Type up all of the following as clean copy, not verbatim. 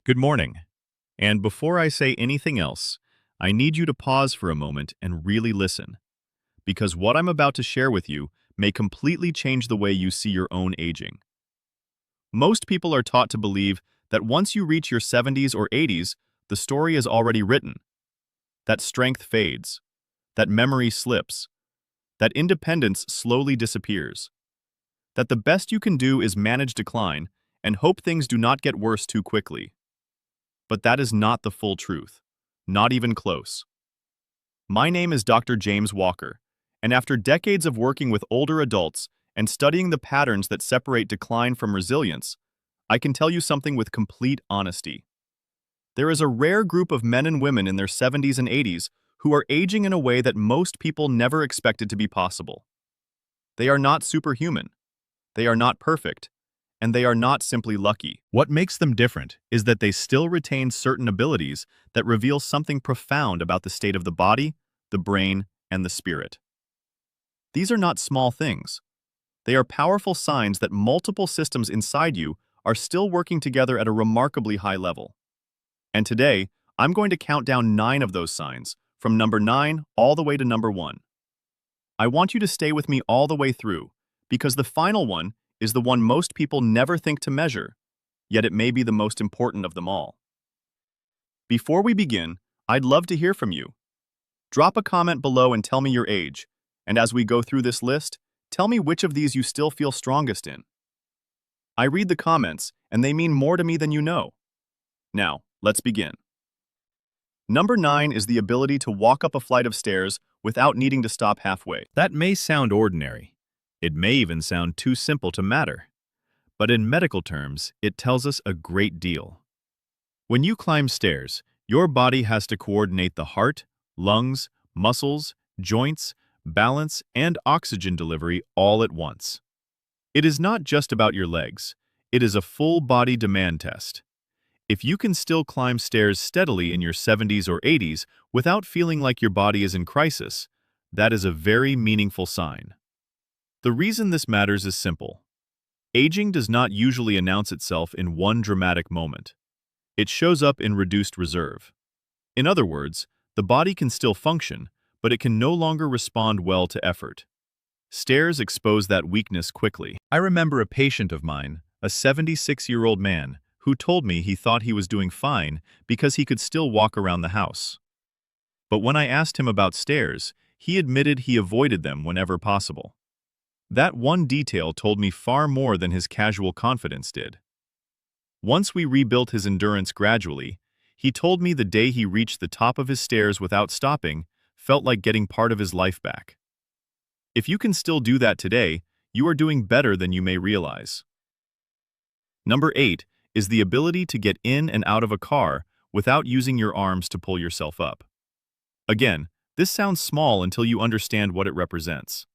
Good morning. And before I say anything else, I need you to pause for a moment and really listen, because what I'm about to share with you may completely change the way you see your own aging. Most people are taught to believe that once you reach your 70s or 80s, the story is already written, that strength fades, that memory slips, that independence slowly disappears, that the best you can do is manage decline and hope things do not get worse too quickly. But that is not the full truth, not even close. My name is Dr. James Walker, and after decades of working with older adults and studying the patterns that separate decline from resilience, I can tell you something with complete honesty. There is a rare group of men and women in their 70s and 80s who are aging in a way that most people never expected to be possible. They are not superhuman. They are not perfect. And they are not simply lucky. What makes them different is that they still retain certain abilities that reveal something profound about the state of the body, the brain, and the spirit. These are not small things. They are powerful signs that multiple systems inside you are still working together at a remarkably high level. And today, I'm going to count down 9 of those signs, from number 9 all the way to number 1. I want you to stay with me all the way through, because the final one is the one most people never think to measure, yet it may be the most important of them all. Before we begin, I'd love to hear from you. Drop a comment below and tell me your age, and as we go through this list, tell me which of these you still feel strongest in. I read the comments, and they mean more to me than you know. Now, let's begin. Number 9 is the ability to walk up a flight of stairs without needing to stop halfway. That may sound ordinary. It may even sound too simple to matter. But in medical terms, it tells us a great deal. When you climb stairs, your body has to coordinate the heart, lungs, muscles, joints, balance, and oxygen delivery all at once. It is not just about your legs. It is a full-body demand test. If you can still climb stairs steadily in your 70s or 80s without feeling like your body is in crisis, that is a very meaningful sign. The reason this matters is simple. Aging does not usually announce itself in one dramatic moment. It shows up in reduced reserve. In other words, the body can still function, but it can no longer respond well to effort. Stairs expose that weakness quickly. I remember a patient of mine, a 76-year-old man, who told me he thought he was doing fine because he could still walk around the house. But when I asked him about stairs, he admitted he avoided them whenever possible. That one detail told me far more than his casual confidence did. Once we rebuilt his endurance gradually, he told me the day he reached the top of his stairs without stopping felt like getting part of his life back. If you can still do that today, you are doing better than you may realize. Number 8 is the ability to get in and out of a car without using your arms to pull yourself up. Again, this sounds small until you understand what it represents.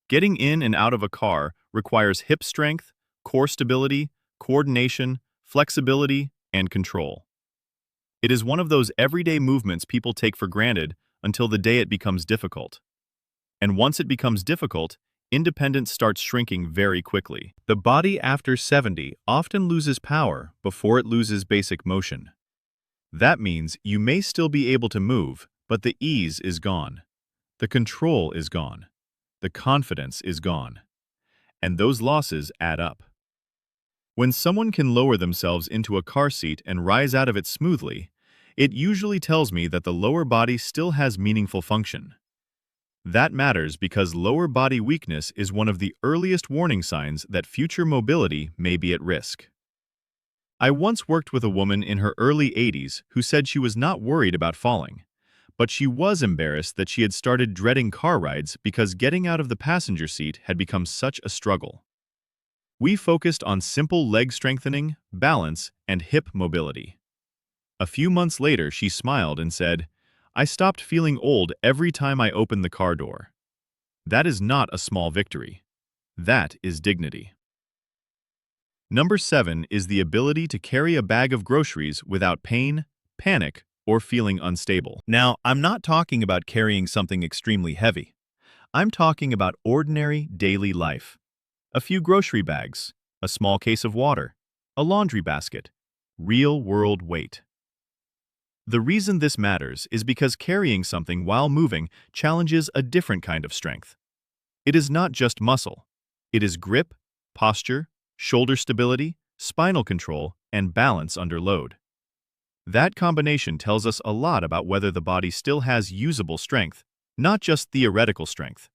Getting in and out of a car requires hip strength, core stability, coordination, flexibility, and control. It is one of those everyday movements people take for granted until the day it becomes difficult. And once it becomes difficult, independence starts shrinking very quickly. The body after 70 often loses power before it loses basic motion. That means you may still be able to move, but the ease is gone. The control is gone. The confidence is gone. And those losses add up. When someone can lower themselves into a car seat and rise out of it smoothly, it usually tells me that the lower body still has meaningful function. That matters because lower body weakness is one of the earliest warning signs that future mobility may be at risk. I once worked with a woman in her early 80s who said she was not worried about falling, but she was embarrassed that she had started dreading car rides because getting out of the passenger seat had become such a struggle. We focused on simple leg strengthening, balance, and hip mobility. A few months later, she smiled and said, "I stopped feeling old every time I opened the car door." That is not a small victory. That is dignity. Number 7 is the ability to carry a bag of groceries without pain, panic, or feeling unstable. Now, I'm not talking about carrying something extremely heavy. I'm talking about ordinary daily life. A few grocery bags, a small case of water, a laundry basket, Real-world weight. The reason this matters is because carrying something while moving challenges a different kind of strength. It is not just muscle. It is grip, posture, shoulder stability, spinal control, and balance under load. That combination tells us a lot about whether the body still has usable strength, not just theoretical strength.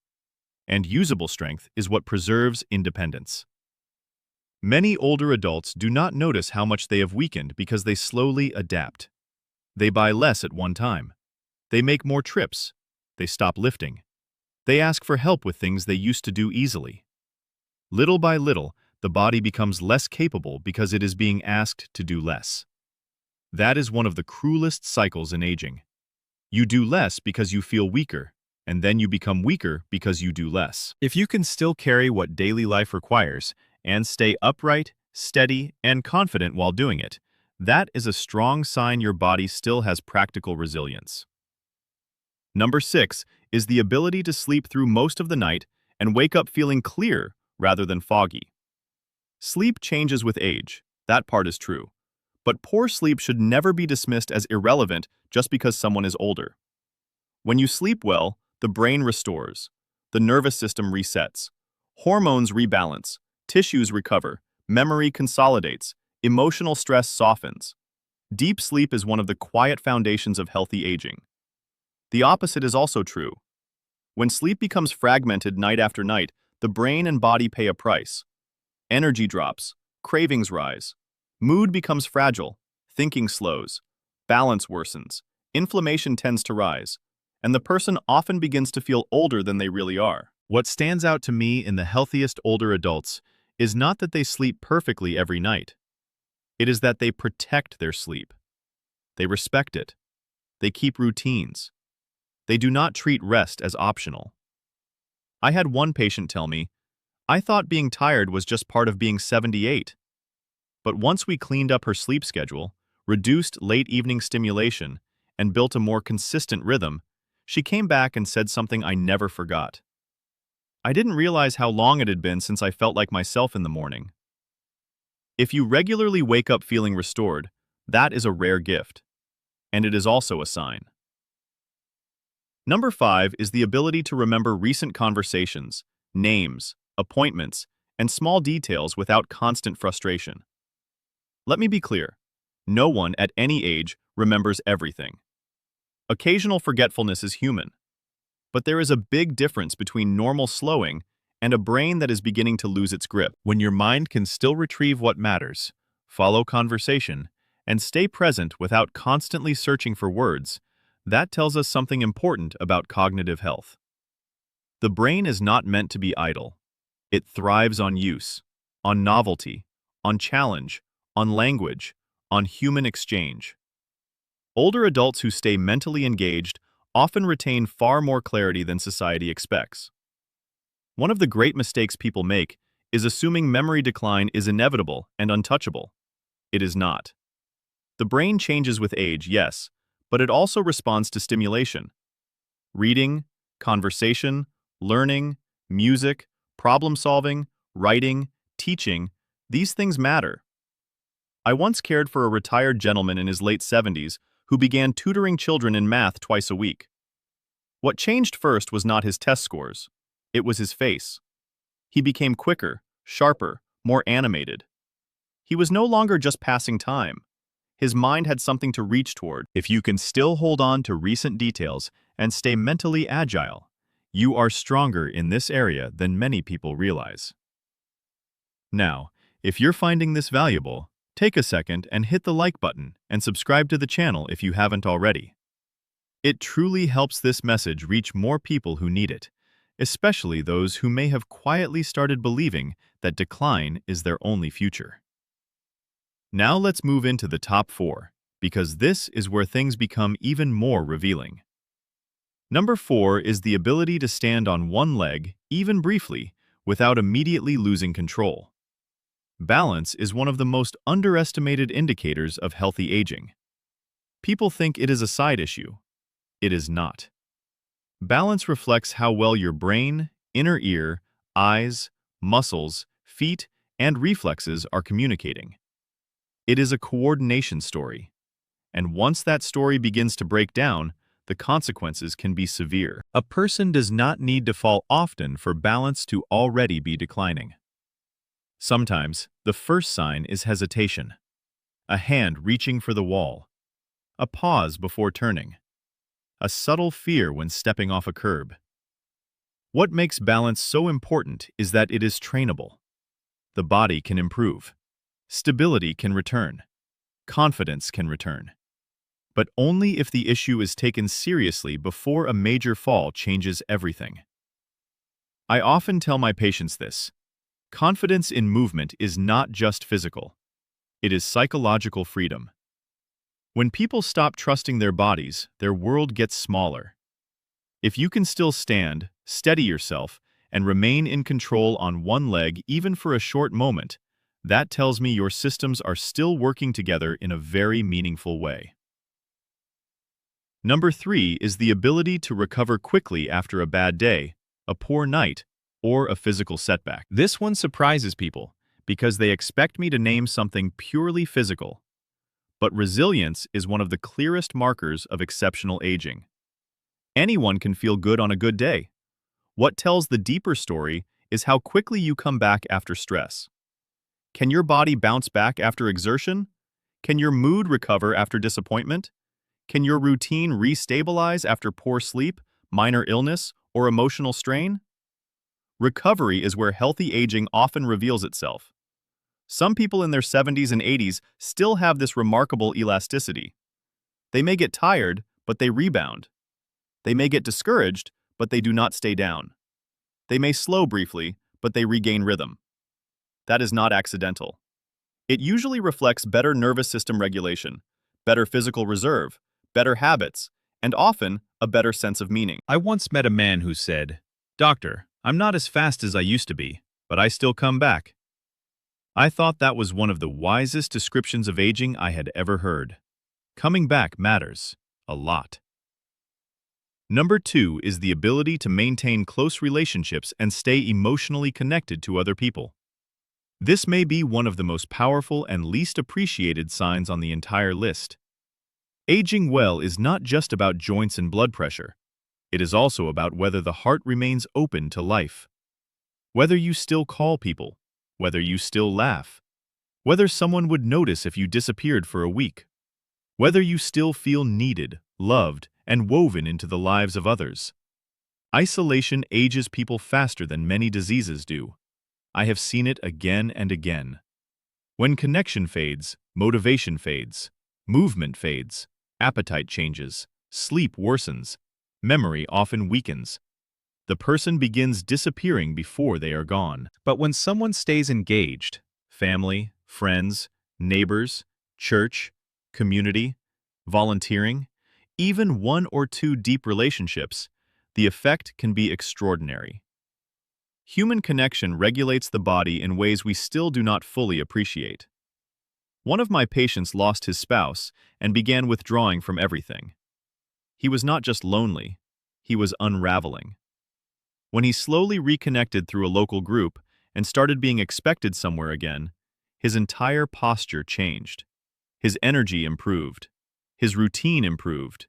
And usable strength is what preserves independence. Many older adults do not notice how much they have weakened because they slowly adapt. They buy less at one time. They make more trips. They stop lifting. They ask for help with things they used to do easily. Little by little, the body becomes less capable because it is being asked to do less. That is one of the cruelest cycles in aging. You do less because you feel weaker, and then you become weaker because you do less. If you can still carry what daily life requires and stay upright, steady, and confident while doing it, that is a strong sign your body still has practical resilience. Number 6 is the ability to sleep through most of the night and wake up feeling clear rather than foggy. Sleep changes with age, that part is true. But poor sleep should never be dismissed as irrelevant just because someone is older. When you sleep well, the brain restores, the nervous system resets, hormones rebalance, tissues recover, memory consolidates, emotional stress softens. Deep sleep is one of the quiet foundations of healthy aging. The opposite is also true. When sleep becomes fragmented night after night, the brain and body pay a price. Energy drops, cravings rise, mood becomes fragile, thinking slows, balance worsens, inflammation tends to rise, and the person often begins to feel older than they really are. What stands out to me in the healthiest older adults is not that they sleep perfectly every night. It is that they protect their sleep. They respect it. They keep routines. They do not treat rest as optional. I had one patient tell me, "I thought being tired was just part of being 78. But once we cleaned up her sleep schedule, reduced late evening stimulation, and built a more consistent rhythm, she came back and said something I never forgot. I didn't realize how long it had been since I felt like myself in the morning." If you regularly wake up feeling restored, that is a rare gift. And it is also a sign. Number 5 is the ability to remember recent conversations, names, appointments, and small details without constant frustration. Let me be clear. No one at any age remembers everything. Occasional forgetfulness is human. But there is a big difference between normal slowing and a brain that is beginning to lose its grip. When your mind can still retrieve what matters, follow conversation, and stay present without constantly searching for words, that tells us something important about cognitive health. The brain is not meant to be idle. It thrives on use, on novelty, on challenge, on language, on human exchange. Older adults who stay mentally engaged often retain far more clarity than society expects. One of the great mistakes people make is assuming memory decline is inevitable and untouchable. It is not. The brain changes with age, yes, but it also responds to stimulation. Reading, conversation, learning, music, problem-solving, writing, teaching, these things matter. I once cared for a retired gentleman in his late 70s who began tutoring children in math twice a week. What changed first was not his test scores. It was his face. He became quicker, sharper, more animated. He was no longer just passing time. His mind had something to reach toward. If you can still hold on to recent details and stay mentally agile, you are stronger in this area than many people realize. Now, if you're finding this valuable, take a second and hit the like button and subscribe to the channel if you haven't already. It truly helps this message reach more people who need it, especially those who may have quietly started believing that decline is their only future. Now let's move into the top 4, because this is where things become even more revealing. Number 4 is the ability to stand on one leg, even briefly, without immediately losing control. Balance is one of the most underestimated indicators of healthy aging. People think it is a side issue. It is not. Balance reflects how well your brain, inner ear, eyes, muscles, feet, and reflexes are communicating. It is a coordination story. And once that story begins to break down, the consequences can be severe. A person does not need to fall often for balance to already be declining. Sometimes, the first sign is hesitation, a hand reaching for the wall, a pause before turning, a subtle fear when stepping off a curb. What makes balance so important is that it is trainable. The body can improve, stability can return, confidence can return, but only if the issue is taken seriously before a major fall changes everything. I often tell my patients this: confidence in movement is not just physical. It is psychological freedom. When people stop trusting their bodies, their world gets smaller. If you can still stand, steady yourself, and remain in control on one leg even for a short moment, that tells me your systems are still working together in a very meaningful way. Number 3 is the ability to recover quickly after a bad day, a poor night, or a physical setback. This one surprises people because they expect me to name something purely physical. But resilience is one of the clearest markers of exceptional aging. Anyone can feel good on a good day. What tells the deeper story is how quickly you come back after stress. Can your body bounce back after exertion? Can your mood recover after disappointment? Can your routine restabilize after poor sleep, minor illness, or emotional strain? Recovery is where healthy aging often reveals itself. Some people in their 70s and 80s still have this remarkable elasticity. They may get tired, but they rebound. They may get discouraged, but they do not stay down. They may slow briefly, but they regain rhythm. That is not accidental. It usually reflects better nervous system regulation, better physical reserve, better habits, and often a better sense of meaning. I once met a man who said, "Doctor, I'm not as fast as I used to be, but I still come back." I thought that was one of the wisest descriptions of aging I had ever heard. Coming back matters a lot. Number 2 is the ability to maintain close relationships and stay emotionally connected to other people. This may be one of the most powerful and least appreciated signs on the entire list. Aging well is not just about joints and blood pressure. It is also about whether the heart remains open to life. Whether you still call people, whether you still laugh, whether someone would notice if you disappeared for a week, whether you still feel needed, loved, and woven into the lives of others. Isolation ages people faster than many diseases do. I have seen it again and again. When connection fades, motivation fades, movement fades, appetite changes, sleep worsens, memory often weakens. The person begins disappearing before they are gone. But when someone stays engaged, family, friends, neighbors, church, community, volunteering, even 1 or 2 deep relationships, the effect can be extraordinary. Human connection regulates the body in ways we still do not fully appreciate. One of my patients lost his spouse and began withdrawing from everything. He was not just lonely, he was unraveling. When he slowly reconnected through a local group and started being expected somewhere again, his entire posture changed. His energy improved. His routine improved.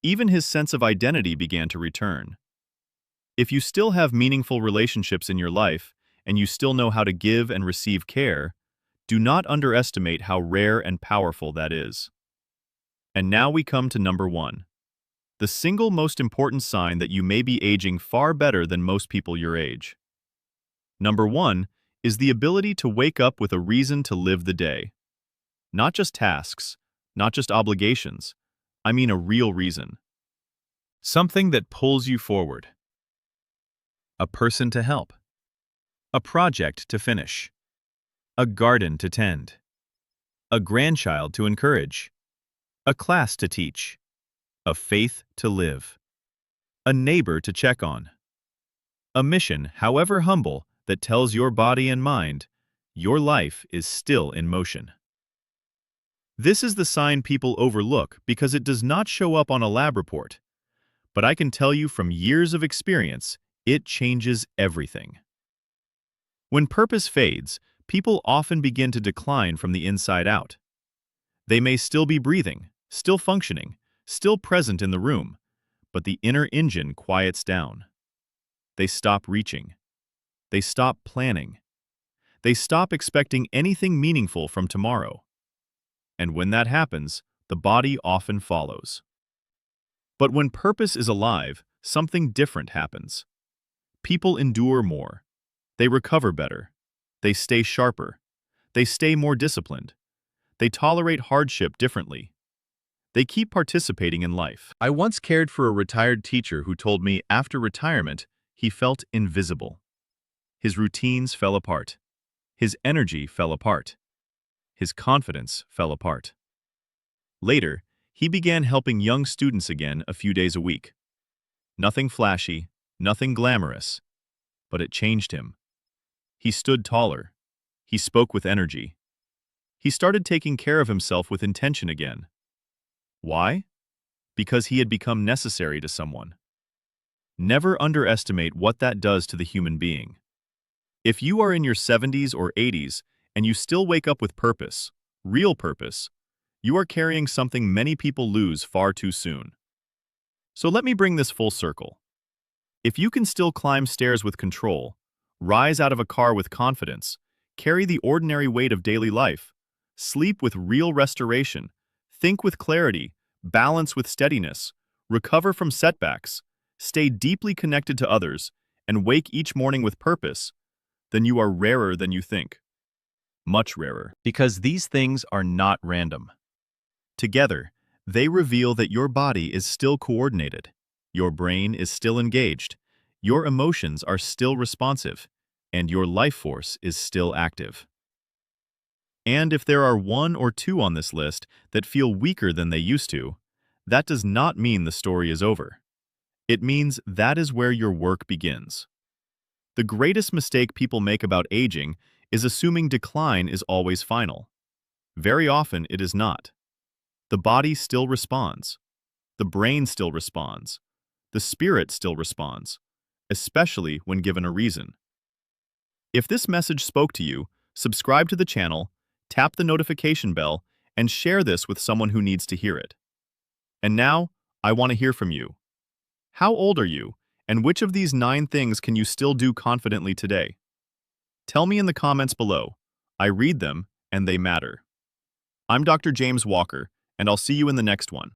Even his sense of identity began to return. If you still have meaningful relationships in your life, and you still know how to give and receive care, do not underestimate how rare and powerful that is. And now we come to number 1. The single most important sign that you may be aging far better than most people your age. Number 1 is the ability to wake up with a reason to live the day. Not just tasks, not just obligations. I mean a real reason. Something that pulls you forward. A person to help. A project to finish. A garden to tend. A grandchild to encourage. A class to teach. A faith to live. A neighbor to check on. A mission, however humble, that tells your body and mind, your life is still in motion. This is the sign people overlook because it does not show up on a lab report. But I can tell you from years of experience, it changes everything. When purpose fades, people often begin to decline from the inside out. They may still be breathing, still functioning, still present in the room, but the inner engine quiets down. They stop reaching. They stop planning. They stop expecting anything meaningful from tomorrow. And when that happens, the body often follows. But when purpose is alive, something different happens. People endure more. They recover better. They stay sharper. They stay more disciplined. They tolerate hardship differently. They keep participating in life. I once cared for a retired teacher who told me after retirement, he felt invisible. His routines fell apart. His energy fell apart. His confidence fell apart. Later, he began helping young students again a few days a week. Nothing flashy, nothing glamorous, but it changed him. He stood taller. He spoke with energy. He started taking care of himself with intention again. Why? Because he had become necessary to someone. Never underestimate what that does to the human being. If you are in your 70s or 80s and you still wake up with purpose, real purpose, you are carrying something many people lose far too soon. So let me bring this full circle. If you can still climb stairs with control, rise out of a car with confidence, carry the ordinary weight of daily life, sleep with real restoration, think with clarity, balance with steadiness, recover from setbacks, stay deeply connected to others, and wake each morning with purpose, then you are rarer than you think. Much rarer. Because these things are not random. Together, they reveal that your body is still coordinated, your brain is still engaged, your emotions are still responsive, and your life force is still active. And if there are one or two on this list that feel weaker than they used to, that does not mean the story is over. It means that is where your work begins. The greatest mistake people make about aging is assuming decline is always final. Very often it is not. The body still responds. The brain still responds. The spirit still responds, especially when given a reason. If this message spoke to you, subscribe to the channel, tap the notification bell, and share this with someone who needs to hear it. And now, I want to hear from you. How old are you, and which of these 9 things can you still do confidently today? Tell me in the comments below. I read them, and they matter. I'm Dr. James Walker, and I'll see you in the next one.